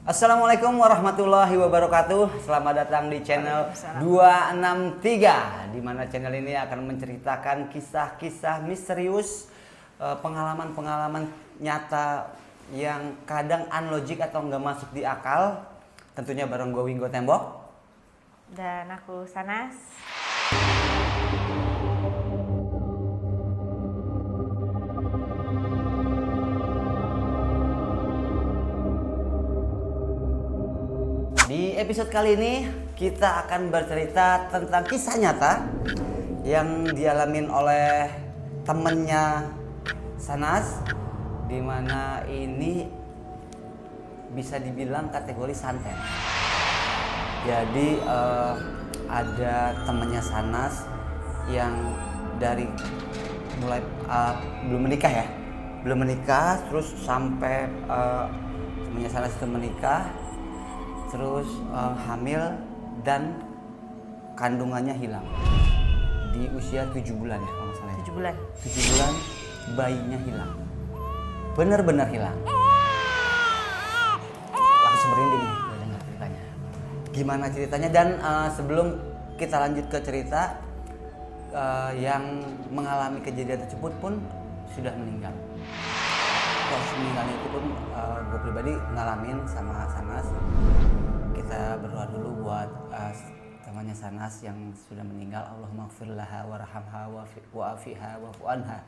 Assalamualaikum warahmatullahi wabarakatuh. Selamat datang di channel 263, di mana channel ini akan menceritakan kisah-kisah misterius, pengalaman-pengalaman nyata yang kadang unlogic atau nggak masuk di akal. Tentunya bareng gue Winggo Tembok dan aku Sanas. Di episode kali ini kita akan bercerita tentang kisah nyata yang dialamin oleh temennya Sanas, di mana ini bisa dibilang kategori santet. Jadi ada temennya Sanas yang dari mulai belum menikah terus sampai temennya Sanas itu menikah, terus hamil dan kandungannya hilang di usia 7 bulan ya kalau nggak salah. 7 bulan. 7 bulan bayinya hilang. Benar-benar hilang. Langsung merinding nih udah dengar ceritanya. Gimana ceritanya, dan sebelum kita lanjut ke cerita, yang mengalami kejadian tersebut pun sudah meninggal. Proses meninggalnya itu pun gue pribadi ngalamin sama Sanas. Kita berdoa dulu buat temannya Sanas yang sudah meninggal. Allahumma ighfir laha warhamha wa'afiha wa'fu anha.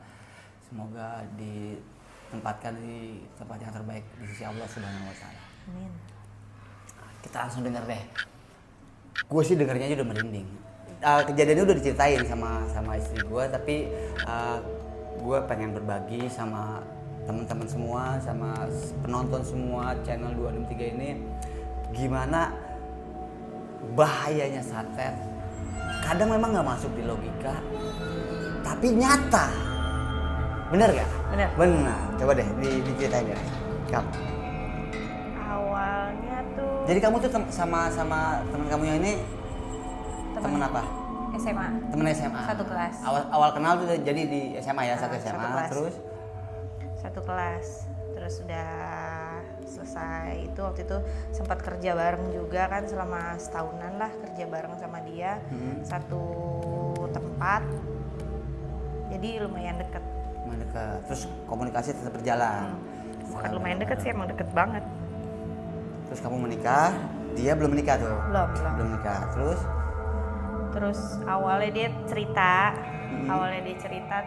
Semoga ditempatkan di tempat yang terbaik di sisi Allah Subhanahu wa taala. Amin. Kita langsung denger deh. Gue sih dengarnya aja udah merinding. Kejadiannya udah diceritain sama istri gue, tapi gue pengen berbagi sama teman-teman semua, sama penonton semua channel 263 ini, gimana bahayanya santet. Kadang memang nggak masuk di logika, tapi nyata. Bener gak? Bener. Benar. Coba deh diceritain ya. Kamu. Awalnya tuh Jadi kamu tuh sama teman kamu yang ini teman apa? SMA. Temen SMA. Satu kelas. Awal kenal tuh jadi di SMA ya, satu SMA. satu kelas. Terus Satu kelas. Terus udah selesai itu, waktu itu sempat kerja bareng juga kan, selama setahunan lah kerja bareng sama dia. Satu tempat. Jadi lumayan deket. dekat. Terus komunikasi tetap berjalan. Bukan lumayan deket sih, emang deket banget. Terus kamu menikah, dia belum menikah tuh. Belum. Menikah. Terus awalnya dia cerita,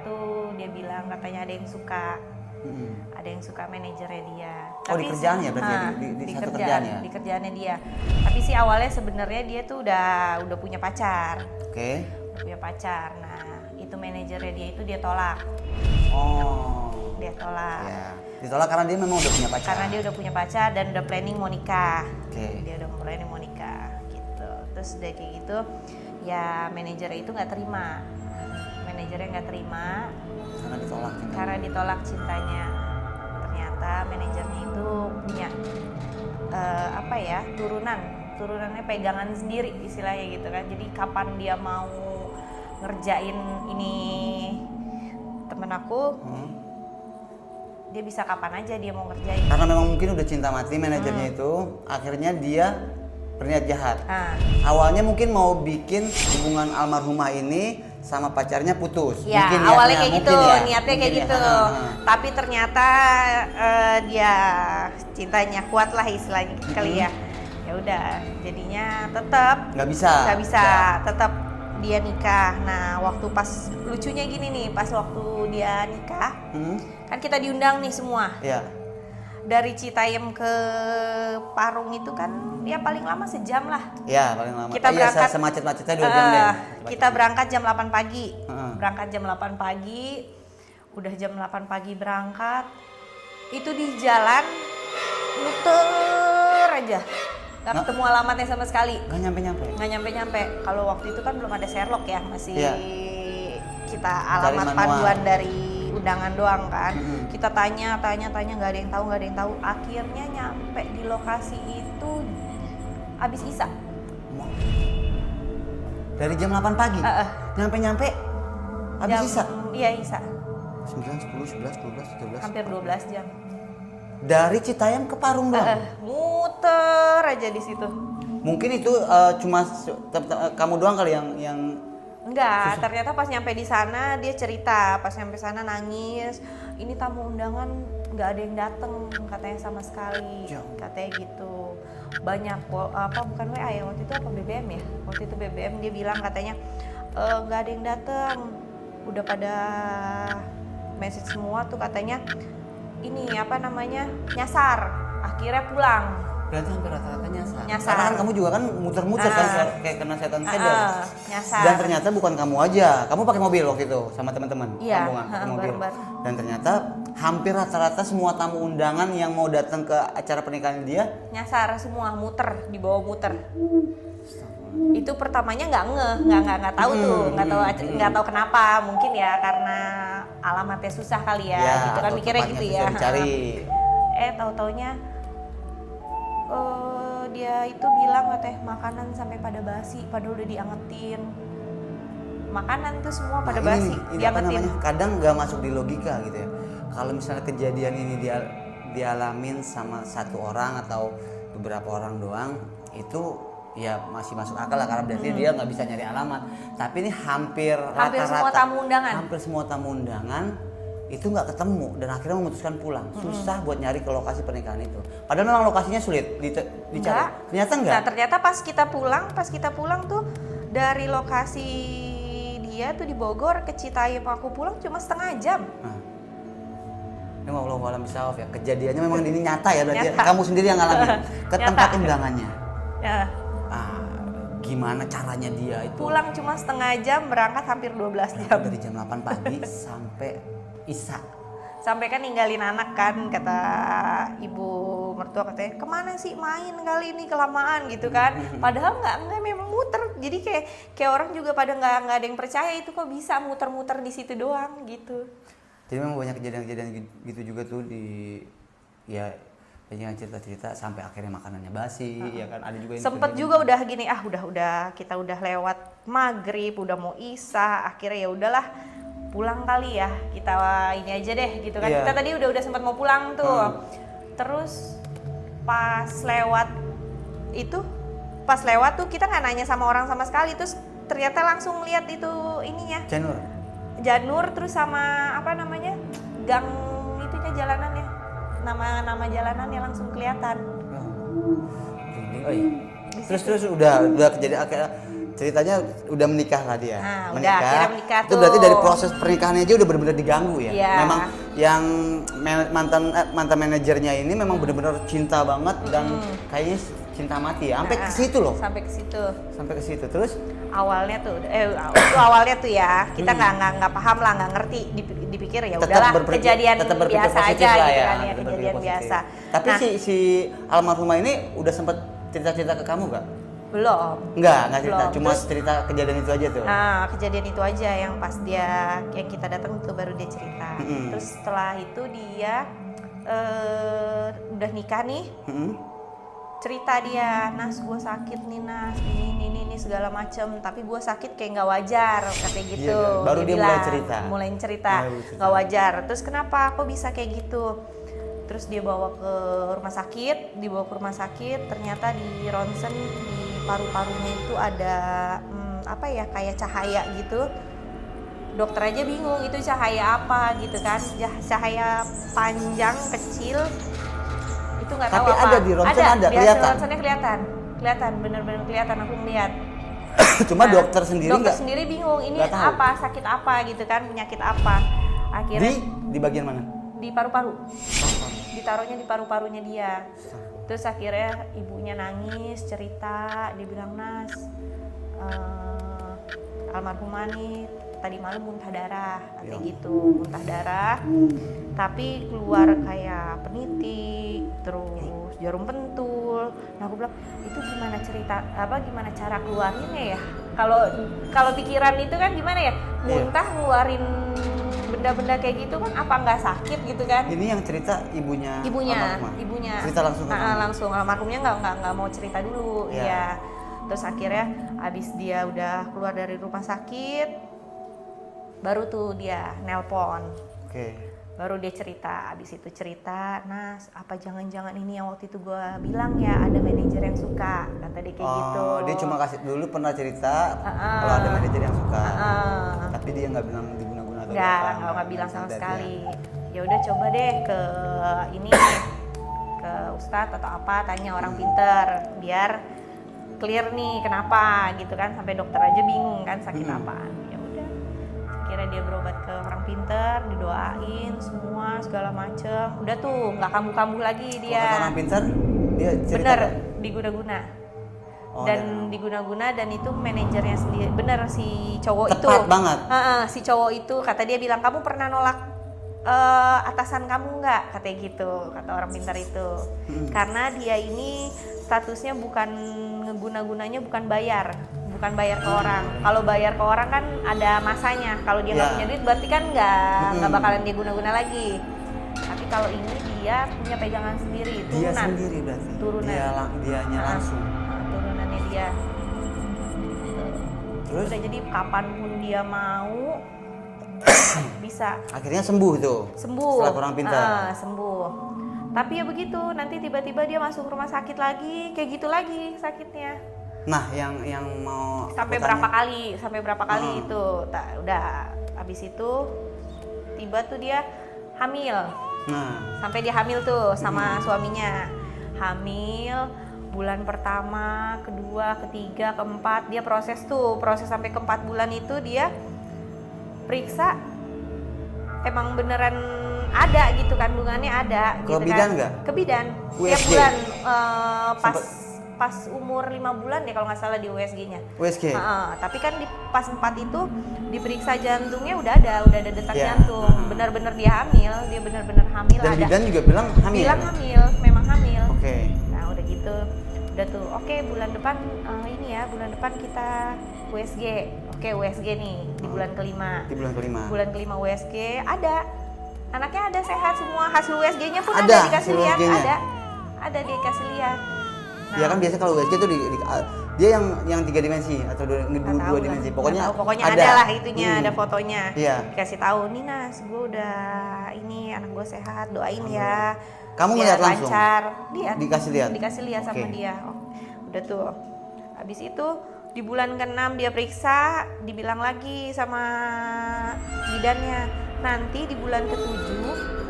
tuh dia bilang katanya ada yang suka. Ada yang suka manajernya dia. Oh, di kerjaan ya berarti di satu kerjaan ya? Di kerjaannya dia. Tapi sih awalnya sebenarnya dia tuh udah punya pacar. Oke. Udah punya pacar. Nah, itu manajernya dia itu dia tolak. Oh. Dia tolak. Ya. Ditolak karena dia memang udah punya pacar. Karena dia udah punya pacar dan udah planning mau nikah. Oke. Dia udah planning mau nikah gitu. Terus udah kayak gitu, ya manajernya itu nggak terima. Karena ditolak cintanya. Ternyata manajernya itu punya turunannya pegangan sendiri istilahnya gitu kan. Jadi kapan dia mau ngerjain ini temen aku, dia bisa kapan aja dia mau ngerjain. Karena memang mungkin udah cinta mati manajernya itu, akhirnya dia berniat jahat. Awalnya mungkin mau bikin hubungan almarhumah ini sama pacarnya putus. Ya, mungkin awalnya kayak gitu, niatnya kayak ya. gitu. Tapi ternyata dia cintanya kuat lah istilahnya kali ya. Ya udah, jadinya tetap nggak bisa. Tetap dia nikah. Nah, waktu pas lucunya gini nih, pas waktu dia nikah, kan kita diundang nih semua. Iya. Dari Citayam ke Parung itu kan ya paling lama sejam lah. Iya, paling lama. Kita berangkat semacet-macetnya 2 jam deh. Kita berangkat jam 8 pagi. Berangkat jam 8 pagi. Udah jam 8 pagi berangkat. Itu di jalan muter aja. Gak ketemu alamatnya sama sekali. Gak nyampe-nyampe. Kalau waktu itu kan belum ada Sherlock ya, masih kita Cari alamat manual. panduan dari undangan doang kan. Kita tanya nggak ada yang tahu. Akhirnya nyampe di lokasi itu abis Isya. Dari jam 8 pagi? Nyampe habis Isya? Iya, Isya. 9, 10, 11, 12, 13. Hampir 12 jam. Dari Citayam ke Parung doang? Muter aja di situ. Mungkin itu cuma kamu doang kali yang Enggak, ternyata pas nyampe di sana dia cerita, pas nyampe sana nangis, ini tamu undangan nggak ada yang dateng katanya sama sekali, katanya gitu. Banyak bukan WA ya waktu itu, apa BBM ya? Waktu itu BBM dia bilang katanya nggak ada yang dateng, udah pada message semua tuh katanya ini apa namanya nyasar, akhirnya pulang. berarti hampir rata-rata nyasar. Nyasar. Karena kan kamu juga kan muter-muter kan kayak kena setan saja. Nyasar. Dan ternyata bukan kamu aja, kamu pakai mobil waktu itu sama teman-teman. Iya, Kamu pakai mobil. bareng-bareng. Dan ternyata hampir rata-rata semua tamu undangan yang mau datang ke acara pernikahan dia Nyasar semua, muter, dibawa muter. Itu pertamanya nggak tahu tuh, nggak tahu kenapa, mungkin ya karena alamatnya susah kali ya, gitu kan atau mikirnya tempatnya gitu susah ya. dicari. Tahu-taunya dia itu bilang katanya makanan sampai pada basi, padahal udah diangetin. Makanan tuh semua pada basi, ini apa diangetin. namanya? Kadang nggak masuk di logika gitu ya. Kalau misalnya kejadian ini dialamin sama satu orang atau beberapa orang doang, itu ya masih masuk akal lah karena berarti dia nggak bisa nyari alamat. Tapi ini hampir rata-rata semua tamu undangan. hampir semua tamu undangan itu nggak ketemu dan akhirnya memutuskan pulang. Susah buat nyari ke lokasi pernikahan itu. Padahal memang lokasinya sulit dicari. Ternyata enggak. Nah, ternyata pas kita pulang tuh dari lokasi dia tuh di Bogor ke Citayam aku pulang cuma setengah jam. Nah. Ini wallahu a'lam bishawab ya. Kejadiannya memang ini nyata ya berarti Nyata. kamu sendiri yang ngalamin ke Nyata. tempat undangannya. Ya. Gimana caranya dia itu? Pulang cuma setengah jam, berangkat hampir 12 jam. Dari jam 8 pagi sampai Isya. Sampai kan ninggalin anak kan, kata ibu mertua katanya, kemana sih main kali ini kelamaan gitu kan. Padahal nggak memang muter. Jadi kayak orang juga pada nggak ada yang percaya itu kok bisa muter-muter di situ doang gitu. Jadi memang banyak kejadian-kejadian gitu juga tuh di ya banyak cerita-cerita sampai akhirnya makanannya basi ya kan, ada juga yang Sempet juga udah gini, udah kita udah lewat maghrib, udah mau isya, akhirnya ya udahlah pulang kali ya, kita ini aja deh gitu kan. Iya. Kita tadi udah sempat mau pulang tuh. Terus pas lewat tuh kita nggak nanya sama orang sama sekali, terus ternyata langsung lihat itu ininya Janur terus sama apa namanya gang itunya jalanannya, nama jalanannya langsung kelihatan. Terus udah kejadian akhirnya ceritanya udah menikah lah dia. Nah, udah akhirnya menikah itu tuh. berarti dari proses pernikahannya aja udah benar-benar diganggu ya. Iya. Memang yang mantan manajernya ini memang benar-benar cinta banget dan kayaknya cinta mati ya. Sampai ke situ loh. Sampai ke situ. Terus awalnya tuh ya kita nggak paham lah, nggak ngerti, dipikir ya udahlah kejadian biasa aja gitu kan ya, kejadian biasa. Tapi si almarhumah ini udah sempat cerita-cerita ke kamu gak? Belum Enggak cerita, belum. cuma Terus, cerita kejadian itu aja tuh. Nah, kejadian itu aja yang pas yang kita datang itu baru dia cerita. Terus setelah itu dia udah nikah nih. Cerita dia, Nas gue sakit nih Nas, ini segala macem, tapi gue sakit kayak nggak wajar katanya gitu. Iya, baru dia mulai cerita. Nggak wajar. Terus kenapa? Kok bisa kayak gitu? Terus dia dibawa ke rumah sakit, ternyata di ronsen di paru-parunya itu ada kayak cahaya gitu. Dokter aja bingung itu cahaya apa gitu kan, cahaya panjang kecil. Itu nggak tahu tapi apa. Ada di ronsen ada di kelihatan. ronsennya kelihatan, bener-bener kelihatan, aku melihat. Cuma dokter sendiri bingung ini apa, sakit apa gitu kan, penyakit apa. Akhirnya di bagian mana? Di paru-paru. Ditaruhnya di paru-parunya dia. Terus akhirnya ibunya nangis, cerita, dia bilang, Nas, almarhumah nih tadi malam muntah darah, kayak gitu, muntah darah, tapi keluar kayak peniti, terus jarum pentul. Nah aku bilang itu gimana cara keluarinnya ya? Kalau pikiran itu kan gimana ya, muntah ngeluarin benda-benda kayak gitu kan apa nggak sakit gitu kan? Ini yang cerita ibunya. Cerita langsung ke kamu? Langsung, almarhumnya nggak mau cerita dulu, ya. Terus akhirnya abis dia udah keluar dari rumah sakit, baru tuh dia nelpon. Baru dia cerita, abis itu cerita, Nas, apa jangan-jangan ini yang waktu itu gue bilang ya ada manajer yang suka, kata dia kayak gitu. Dia cuma kasih dulu pernah cerita kalau ada manajer yang suka, tapi dia nggak bilang diguna-guna atau nggak bilang sama sekali. Ya udah coba deh ke ini, ke ustadz atau apa, tanya orang pinter, biar clear nih kenapa gitu kan, sampai dokter aja bingung kan sakit apaan. Ya udah, kira dia berobat ke orang pinter, didoain semua segala macem, udah tuh nggak kambuh-kambuh lagi dia. Kata orang pinter, dia cerita bener kan? diguna-guna. Oh, Dan diguna-guna, dan itu manajernya sendiri, bener si cowok itu. Tepat banget. Si cowok itu kata dia bilang, kamu pernah nolak atasan kamu nggak, katanya gitu, kata orang pintar itu. Karena dia ini statusnya bukan ngeguna-gunanya, bukan bayar ke orang. Kalau bayar ke orang kan ada masanya, kalau dia nggak punya duit berarti kan nggak bakalan dia guna-guna lagi. Tapi kalau ini dia punya pegangan sendiri, turunan. Dia sendiri berarti. Turunan. Dianya langsung. Turunannya dia. Terus? Udah, jadi kapanpun dia mau bisa. Akhirnya sembuh tuh. Sembuh. Setelah orang pintar. Sembuh. Tapi ya begitu, nanti tiba-tiba dia masuk rumah sakit lagi, kayak gitu lagi sakitnya. Nah, yang mau Sampai berapa kali itu. Udah, habis itu tiba tuh dia hamil. Nah, Sampai dia hamil tuh sama suaminya. Hamil bulan pertama, kedua, ketiga, keempat, dia proses sampai ke-4 bulan itu dia periksa emang beneran ada gitu, kandungannya ada ke gitu bidan kan. nggak? Ke bidan. Tiap USG? bulan pas umur 5 bulan deh kalau nggak salah di USG-nya. USG. Tapi kan pas 4 itu diperiksa jantungnya udah ada detak jantung. Benar-benar dia hamil, Dan ada. bidan juga bilang hamil. Bilang hamil, memang hamil. Oke. Nah udah gitu, udah tuh oke, bulan depan bulan depan kita USG. Oke, USG nih di bulan kelima. Di bulan kelima. Bulan kelima USG ada, anaknya ada sehat semua, hasil USG-nya pun Ada, ada dikasih hasil lihat, USG-nya. ada dikasih lihat. Ya kan biasa kalau USG tuh dia yang 3 dimensi atau Nggak tahu 2 lah. dimensi. Nggak tahu, pokoknya ada lah itunya, ada fotonya. Iya. Dikasih tahu, nih Nas, gue udah ini anak gue sehat, doain ya. Kamu biar ngeliat langsung? lancar. Lihat. Dikasih lihat sama Oke. dia. Udah tuh. Habis itu di bulan ke-6 dia periksa, dibilang lagi sama bidannya, nanti di bulan ke-7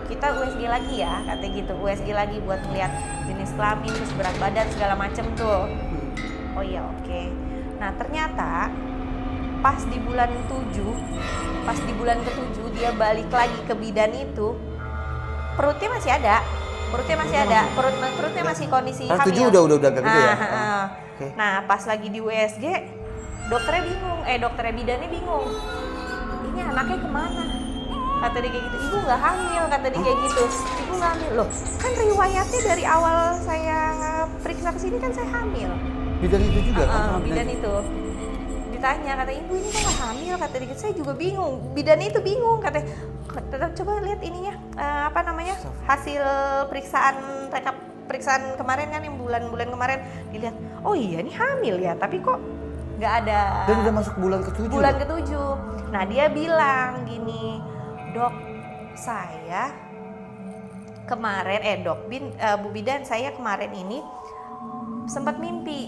kita USG lagi ya, katanya gitu. USG lagi buat ngeliat jenis kelamin, terus berat badan segala macem tuh. Oh iya, oke. Nah ternyata pas di bulan ke-7 dia balik lagi ke bidan itu, perutnya masih ada. Perutnya masih kondisi Kelas hamil. 7 udah agak gede ya. Oke. Nah pas lagi di USG, dokternya bingung, dokternya bidannya bingung. Ini anaknya kemana? Kata dia kayak gitu, ibu nggak hamil, kata dia kayak gitu. Ibu nggak hamil, loh kan riwayatnya dari awal saya periksa kesini kan saya hamil. Bidan itu juga kan? Bidan itu ditanya, kata ibu ini kok nggak hamil, kata dia, saya juga bingung. Bidannya itu bingung, kata coba lihat ininya, hasil periksaan kemarin kan, yang bulan-bulan kemarin dilihat, oh iya ini hamil ya, tapi kok nggak ada. Dan udah masuk bulan ke-7. Bulan ke-7. Nah dia bilang gini, dok saya kemarin Bu Bidan, saya kemarin ini sempat mimpi,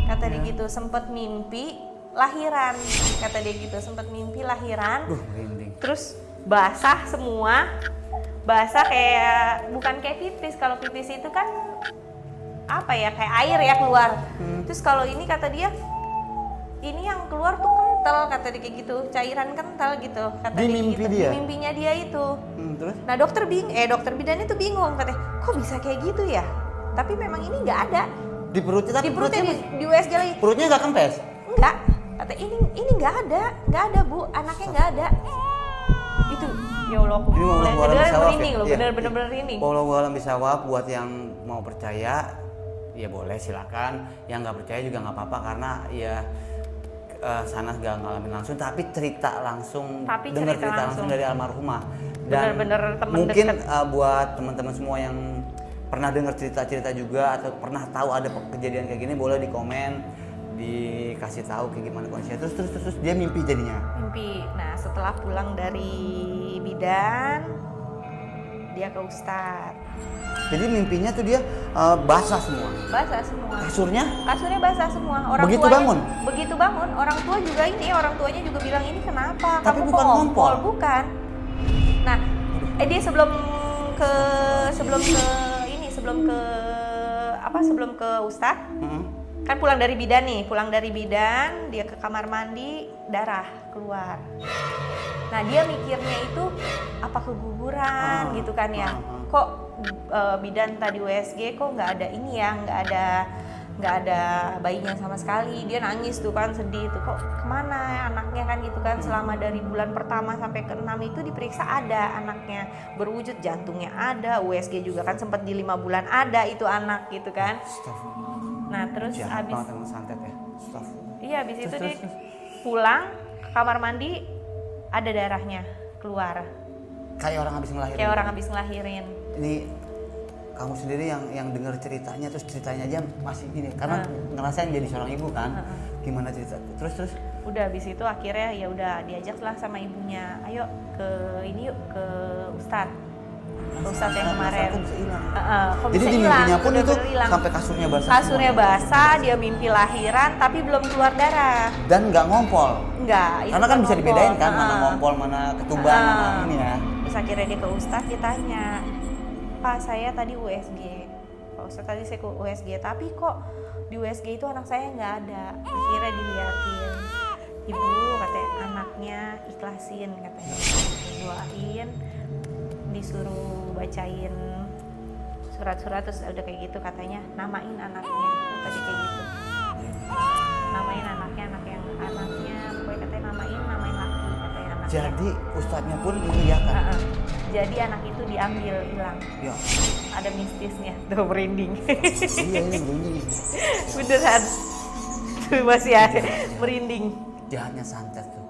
kata dia gitu, sempat mimpi lahiran, kata dia gitu, sempat mimpi lahiran. Merinding. Terus basah semua, basah kayak, bukan kayak pipis. Kalau pipis itu kan apa ya, kayak air ya keluar. Terus kalau ini kata dia, ini yang keluar tuh kental, kata dia kayak gitu, cairan kental gitu, kata Di dia mimpi gitu. dia? Di mimpinya dia itu. Terus? Nah dokter bidan itu bingung, katanya kok bisa kayak gitu ya, tapi memang ini nggak ada Di perutnya tapi di perutnya, di USG lagi perutnya nggak kempes. enggak, kata ini nggak ada Bu, anaknya nggak ada. Itu ya Allah, aku Ini mau bener-bener bisa merinding loh, bener-bener merinding. Walau bisa buat yang mau percaya ya boleh silakan, yang nggak percaya juga nggak apa-apa, karena ya sana nggak ngalamin langsung, tapi cerita langsung, dengar cerita langsung dari almarhumah. Dan bener-bener temen mungkin deket. buat teman-teman semua yang pernah dengar cerita-cerita juga atau pernah tahu ada kejadian kayak gini, boleh di komen, dikasih tahu kayak gimana kondisinya. Terus dia mimpi jadinya. Mimpi. Nah setelah pulang dari bidan, dia ke Ustadz. Jadi mimpinya tuh dia basah semua. Basah semua. Kasurnya Basah semua. Begitu tuanya, bangun? Begitu bangun, orang tua juga orang tuanya juga bilang ini kenapa? Tapi Kamu bukan kok ngompol. Bukan. Nah, dia sebelum ke Ustadz, kan pulang dari bidan dia ke kamar mandi, darah keluar. Nah, dia mikirnya itu apa keguguran gitu kan ya. Kok bidan tadi USG kok nggak ada ini ya, nggak ada bayinya sama sekali. Dia nangis tuh kan, sedih tuh, kok kemana anaknya kan gitu kan. Selama dari bulan pertama sampai ke-6 itu diperiksa ada anaknya, berwujud jantungnya ada, USG juga kan sempat di 5 bulan ada itu anak gitu kan. Nah terus abis santet ya. Iya, abis itu dia pulang ke kamar mandi, ada darahnya keluar. Kayak orang habis ngelahirin. Ini kamu sendiri yang dengar ceritanya, terus ceritanya aja masih gini karena ngerasain jadi seorang ibu kan. Gimana cerita? Terus udah habis itu akhirnya ya udah diajaklah sama ibunya, ayo ke Ustadz. Ustadz yang kemarin. Jadi di mimpinya pun itu sampai kasurnya basah. Kasurnya basah, dia mimpi lahiran tapi belum keluar darah. Dan nggak ngompol. Nggak. Karena kan bisa dibedain kan mana ngompol, mana ketuban, mana ini ya. Terus akhirnya dia ke Ustadz, dia tanya, Pak saya tadi USG. Pak Ustadz tadi saya ke USG, tapi kok di USG itu anak saya nggak ada. Akhirnya dilihatin, ibu katanya anaknya ikhlasin katanya, doain, disuruh bacain surat-surat, terus udah kayak gitu katanya namain anaknya, tadi kayak gitu, namain anaknya pokoknya katanya namain laki katanya anaknya. Jadi ustadznya pun mengiyakan. Jadi anak itu diambil hilang. Ya. Ada mistisnya, tuh merinding. Iya ini merinding. Beneran, tuh masih ada merinding. Jahatnya santet tuh.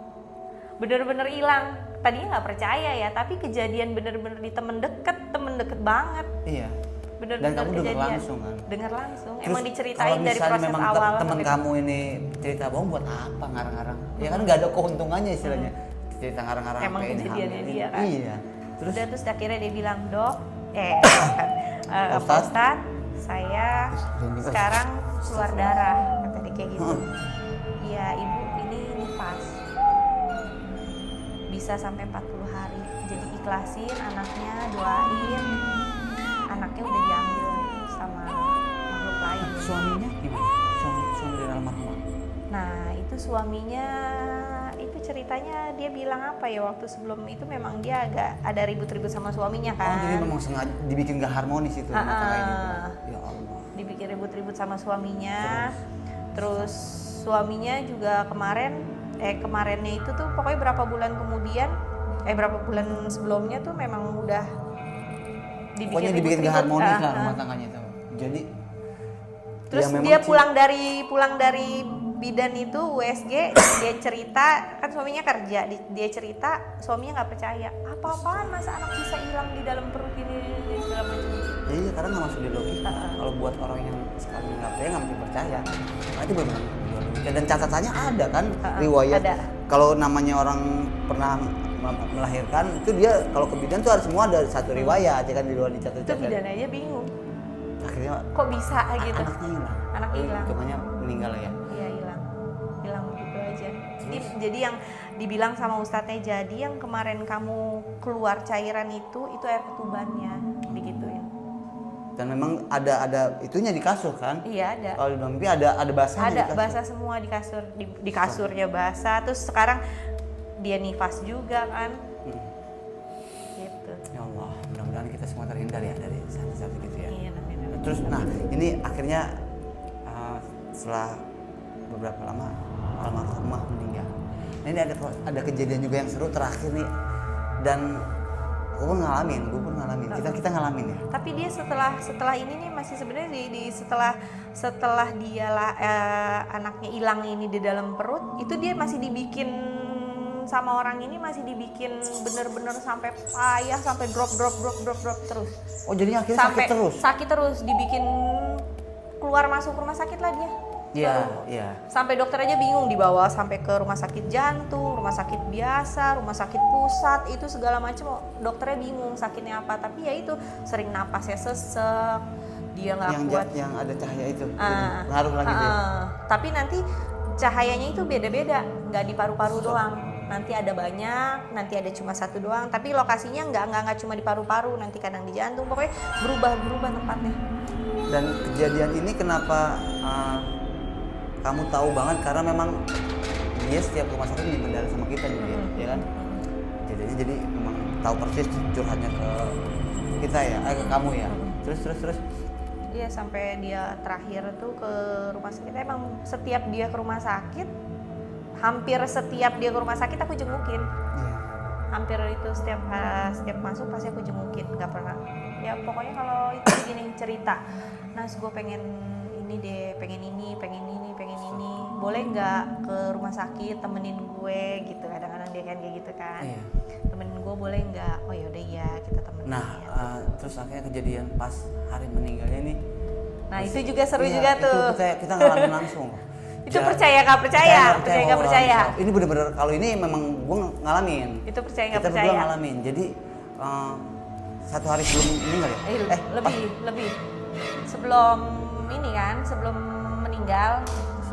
Bener-bener hilang. Tadinya nggak percaya ya, tapi kejadian bener-bener di temen deket banget. Iya. Bener-bener Dan kamu kejadian. dengar langsung kan? Dengar langsung. Terus Emang diceritain dari kalau proses memang awal. teman kamu ini cerita bohong buat apa ngarang-ngarang? Ya kan nggak ada keuntungannya istilahnya. Cerita ngarang-ngarang. Emang kejadiannya dia kan. Iya. Terus akhirnya dia bilang, Dok, Pak Ustadz, saya sekarang keluar darah, kata dia kayak gitu. Iya ibu, ini nifas, bisa sampai 40 hari. Jadi ikhlasin anaknya, doain, anaknya udah diambil sama makhluk lain. Suaminya gimana? Suami dari almarhumah. Nah itu suaminya, itu ceritanya dia bilang apa ya, waktu sebelum itu memang dia agak ada ribut-ribut sama suaminya kan. Oh jadi memang sengaja dibikin gak harmonis itu rumah tangga ini. Ya Allah. Dibikin ribut-ribut sama suaminya. Terus suaminya juga kemarinnya itu tuh pokoknya berapa bulan sebelumnya tuh memang udah dibikin gak harmonis lah rumah tangganya itu. Jadi terus dia pulang dari bidan itu USG, dia cerita kan suaminya kerja, dia cerita suaminya nggak percaya, apa-apaan masa anak bisa hilang di dalam perut ini segala macam. Iya karena nggak masuk di logika. Kalau buat orang yang sekali nggak percaya nggak mungkin percaya. Nah, itu benar logika dan catatannya ada kan riwayat. Kalau namanya orang pernah melahirkan itu dia kalau ke bidan tuh semua ada satu riwayat ya kan di luar dicatat. Itu bidan aja bingung. Akhirnya kok bisa gitu. Anaknya hilang. Hitungannya meninggal ya. Iya hilang gitu aja. Jadi yang dibilang sama ustadznya, jadi yang kemarin kamu keluar cairan itu air ketubannya digituin. Dan memang ada itunya di kasur kan? Iya ada. Kalau di mimpi ada basahnya. Ada basah semua di kasur, di kasurnya basah. Terus sekarang dia nifas juga kan. Gitu. Ya Allah, mudah-mudahan kita semua terhindar ya dari satu-satu gitu ya. Iya, terus nah ini akhirnya setelah beberapa lama almarhumah meninggal. Nah ini ada kejadian juga yang seru terakhir nih, dan gue pun ngalamin, kita ngalamin ya. Tapi dia setelah ini nih masih sebenarnya setelah dia anaknya hilang ini di dalam perut, itu dia masih dibikin sama orang ini, masih dibikin bener-bener sampai payah, sampai drop terus. Oh jadi akhirnya sampai sakit terus? Sakit terus, dibikin keluar masuk rumah sakit lah dia. Iya, iya. Sampai dokter aja bingung, dibawa sampai ke rumah sakit jantung, rumah sakit biasa, rumah sakit pusat, itu segala macam dokternya bingung sakitnya apa. Tapi ya itu sering napasnya sesek, dia nggak kuat. Yang ada cahaya itu, ngaruh lagi dia. Tapi nanti cahayanya itu beda-beda, nggak di paru-paru doang. Nanti ada banyak, nanti ada cuma satu doang. Tapi lokasinya nggak cuma di paru-paru, nanti kadang di jantung, pokoknya berubah tempatnya. Dan kejadian ini kenapa kamu tahu banget, karena memang dia setiap rumah sakit minta darah sama kita juga, ya kan? Jadi memang tahu persis curhatnya ke kita ya, ke kamu ya. Terus. Iya, sampai dia terakhir tuh ke rumah sakit. Emang setiap dia ke rumah sakit, hampir setiap dia ke rumah sakit aku jengukin. Hampir itu setiap masuk pasti aku jengukin, nggak pernah. Ya pokoknya kalau itu gini cerita, Nas gue pengen ini deh, pengen ini, boleh nggak ke rumah sakit temenin gue gitu. Kadang-kadang dia kan kayak gitu kan, temenin gue boleh nggak? Oh yaudah ya, kita temenin. Nah terus akhirnya kejadian pas hari meninggalnya nih. Nah itu juga seru juga tuh. Itu kita ngalamin langsung. Itu percaya nggak percaya? Ini bener-bener, kalau ini memang gue ngalamin. Itu percaya nggak percaya? Kita berdua ngalamin. Jadi 1 hari sebelum meninggal ya? Lebih. Sebelum ini kan, sebelum meninggal.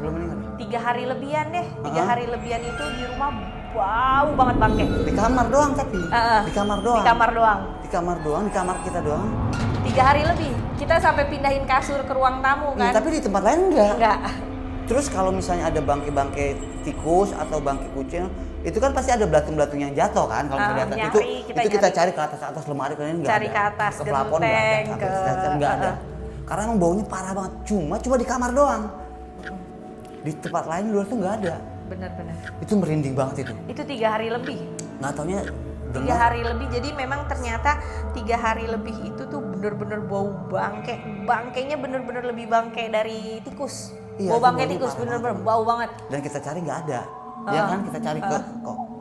3 hari lebihan deh. 3 hari lebihan itu di rumah bau banget bangke. Di kamar doang tapi. Di kamar doang. Di kamar kita doang. 3 hari lebih. Kita sampai pindahin kasur ke ruang tamu kan. Ya, tapi di tempat lain enggak. Terus kalau misalnya ada bangke-bangke tikus atau bangke kucing, itu kan pasti ada belatung-belatung yang jatuh kan kalau kita lihat. Itu kita cari ke atas lemari, kan enggak ada. Cari ke atas, ke plafon enggak ada. Karena emang baunya parah banget. Cuma di kamar doang. Di tempat lain di luar tuh nggak ada. Benar. Itu merinding banget itu. Itu 3 hari lebih. Nggak taunya 3 hari lebih. Jadi memang ternyata 3 hari lebih itu tuh bener-bener bau bangke. Bangkainya bener-bener lebih bangke dari tikus. Bau bangke tikus bener-bener bau banget. Dan kita cari nggak ada. Ya kan kita cari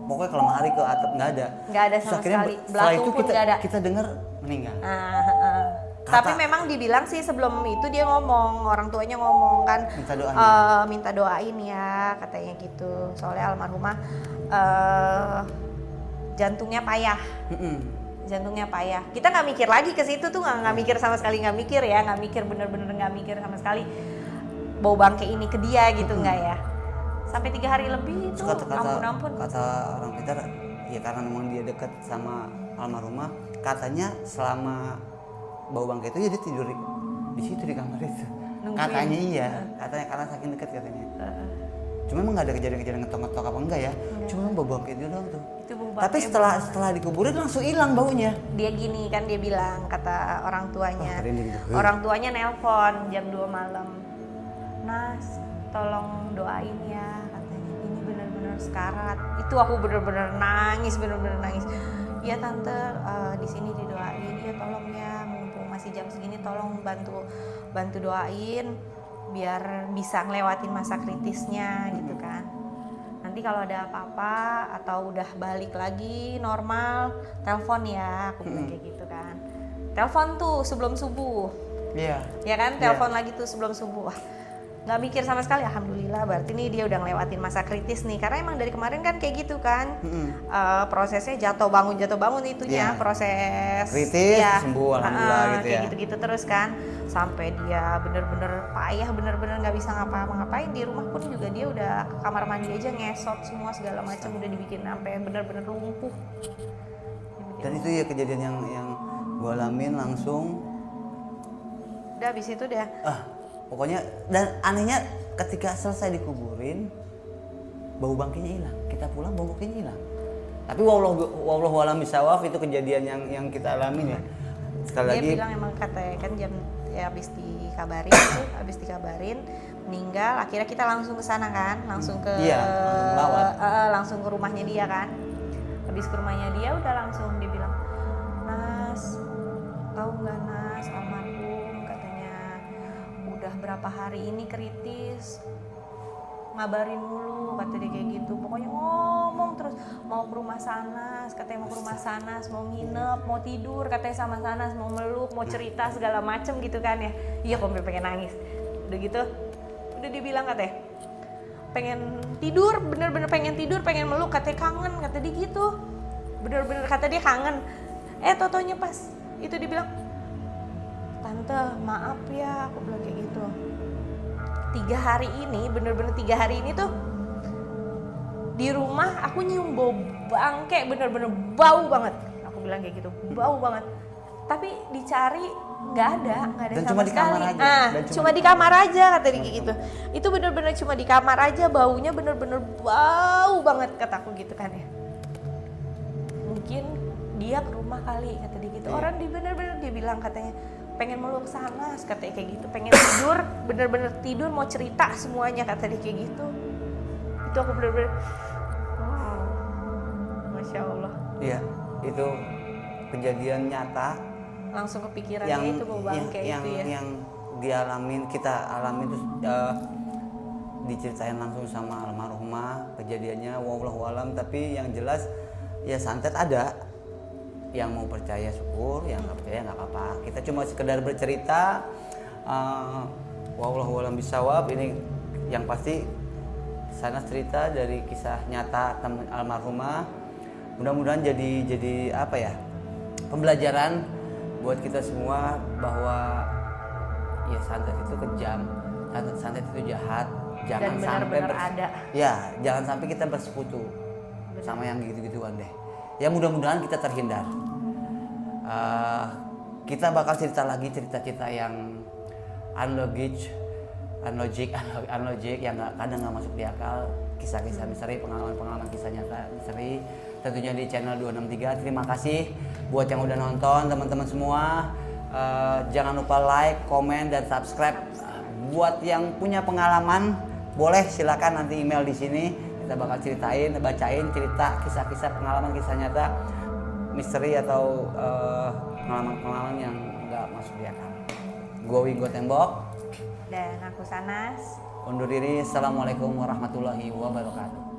pokoknya ke lemari, ke atap nggak ada. Nggak ada sama sekali. Belatung pun nggak ada. Kita dengar meninggal. Tapi memang dibilang sih sebelum itu dia ngomong, orang tuanya ngomong kan, minta doain ya katanya gitu. Soalnya almarhumah jantungnya payah. Jantungnya payah. Kita nggak mikir lagi ke situ tuh, nggak mikir sama sekali, nggak mikir bener-bener nggak mikir sama sekali bau bangke ini ke dia gitu, nggak ya. Sampai 3 hari lebih itu ampun. Kata orang Peter, ya karena memang dia dekat sama almarhumah, katanya selama bau bangke itu dia tidur di situ di kamar itu. Katanya iya, katanya karena saking dekat katanya. Cuma emang nggak ada kejadian ngetok-ngetok apa enggak ya? Cuma bau bangke itu doang tuh. Tapi setelah dikuburin langsung hilang baunya. Dia gini kan, dia bilang, kata orang tuanya. Orang tuanya nelpon jam 2 malam. Nas, tolong doain ya katanya. Ini benar-benar sekarat. Itu aku benar-benar nangis. Iya tante, di sini didoain. Iya tolong ya, mumpung masih jam segini tolong bantu doain biar bisa ngelewatin masa kritisnya gitu kan. Nanti kalau ada apa-apa atau udah balik lagi normal, telepon ya, aku bilang kayak gitu kan. Telepon tuh sebelum subuh. Iya. Ya kan, telepon lagi tuh sebelum subuh. Nggak mikir sama sekali, alhamdulillah berarti nih dia udah ngelewatin masa kritis nih, karena emang dari kemarin kan kayak gitu kan. Prosesnya jatuh bangun itunya, proses kritis sembuh alhamdulillah gitu kayak ya. gitu-gitu terus kan, sampai dia bener-bener payah, bener-bener nggak bisa ngapa-ngapain. Di rumah pun juga dia udah ke kamar mandi aja ngesot semua segala macam, udah dibikin sampai bener-bener lumpuh. Dan itu ya kejadian yang gue alamin langsung. Udah habis itu deh. Pokoknya, dan anehnya ketika selesai dikuburin, bau bangkainya hilang. Kita pulang bau bangkainya hilang. Tapi wallahu a'lam bishawab, itu kejadian yang kita alami ya. Sekali lagi. Dia bilang emang katanya kan jam ya habis dikabarin meninggal, akhirnya kita langsung ke sana kan, langsung ke langsung ke rumahnya dia kan. Habis ke rumahnya dia udah langsung dia bilang, Nas, tahu nggak Nas, almarhum katanya udah berapa hari ini kritis, ngabarin mulu kata dia kayak gitu. Pokoknya ngomong terus, mau ke rumah Sanas, katanya mau ke rumah Sanas, mau nginep, mau tidur katanya sama Sanas, mau meluk, mau cerita segala macem gitu kan ya. Iya, kok pengen nangis. Udah gitu udah dibilang katanya pengen tidur, bener-bener pengen tidur, pengen meluk, katanya kangen, kata dia gitu, bener-bener kata dia kangen. Totonya pas itu dibilang, tante maaf ya, aku bilang kayak gitu. 3 hari ini, bener-bener 3 hari ini tuh di rumah aku nyium bau bangke, bener-bener bau banget. Aku bilang kayak gitu, bau banget. Tapi dicari nggak ada Dan sama cuma di kamar sekali. aja. Dan Cuma di kamar aja kata dia kayak gitu. Itu bener-bener cuma di kamar aja, baunya bener-bener bau banget kataku gitu kan ya. Mungkin dia ke rumah kali kata dia gitu. Orang di bener-bener dia bilang katanya pengen meluk sana, katanya kayak gitu. Pengen tidur, bener-bener tidur mau cerita semuanya kata dia kayak gitu. Itu aku bener-bener wow, Masya Allah. Iya, itu kejadian nyata Langsung kepikiran yang itu bau bangke itu ya. yang dialamin, kita alami terus diceritain langsung sama almarhumah kejadiannya, wallahu alam. Tapi yang jelas ya santet ada, yang mau percaya syukur, yang nggak percaya nggak apa-apa. Kita cuma sekedar bercerita, wallahu alam bisawab. Ini yang pasti sana cerita dari kisah nyata teman almarhumah. Mudah-mudahan jadi apa ya, pembelajaran buat kita semua bahwa ya santet itu kejam, santet itu jahat, jangan Dan sampai benar-benar ada. Ya, jangan sampai kita bersekutu sama yang gitu-gituan deh. Ya mudah-mudahan kita terhindar. Kita bakal cerita lagi cerita-cerita yang unlogic yang kadang nggak masuk di akal, kisah-kisah misteri, pengalaman kisah nyata misteri, tentunya di channel 263. Terima kasih buat yang udah nonton, teman-teman semua. Jangan lupa like, komen, dan subscribe. Buat yang punya pengalaman, boleh silakan nanti email di sini. Kita bakal bacain cerita, kisah-kisah pengalaman kisah nyata misteri atau pengalaman-pengalaman yang nggak masuk di akal. Gue Winggo Tembok. Dan aku Sanas. Undur diri. Assalamualaikum warahmatullahi wabarakatuh.